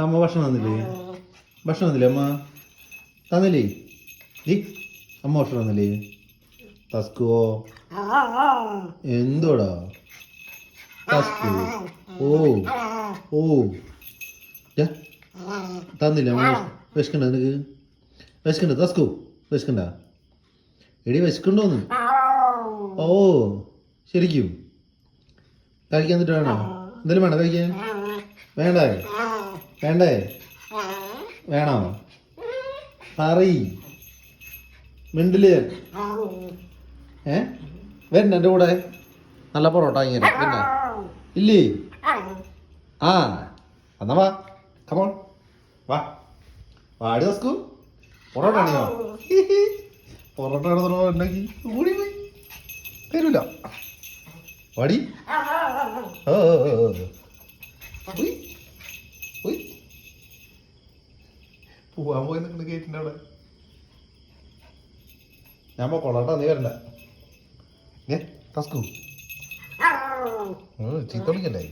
അമ്മ ഭക്ഷണം തന്നില്ലേ? ഭക്ഷണം തന്നില്ലേ അമ്മ? തന്നില്ലേ? നീ അമ്മ ഭക്ഷണം തന്നില്ലേ? തസ്കുവോ എന്തോടാ തസ്കു? ഓ ഓ തന്നില്ല അമ്മ. വിശക്കണ്ട നിനക്ക്? വിശക്കണ്ട തസ്കു? വിശക്കണ്ട? എടി വിശക്കണ്ടോന്ന്? ഓ ശരിക്കും കഴിക്കാൻ എന്നിട്ട് വേണോ? എന്തെങ്കിലും വേണോ കഴിക്കാൻ? വേണ്ടേ? വേണ്ടേ? വേണോ? പറയ് മിണ്ടില്. വരണ്ട എൻ്റെ കൂടെ? നല്ല പൊറോട്ട ഇങ്ങനെ പിന്നെ ഇല്ലേ? ആ എന്നാ വാ, കമോൺ വാ. വാടി തസ്കു. പൊറോട്ട ആണിയോ? പൊറോട്ട ഉണ്ടെങ്കിൽ കൂടി പോയി തരൂല. വാടി. പോവാൻ പോയി നിൽക്കുന്ന ഗേറ്റിൻ്റെ അവിടെ. ഞാൻ പൊക്കോളാട്ടോ, നീ വരണ്ട. തസ്കു ചീത്ത വിളിക്കല്ലേ?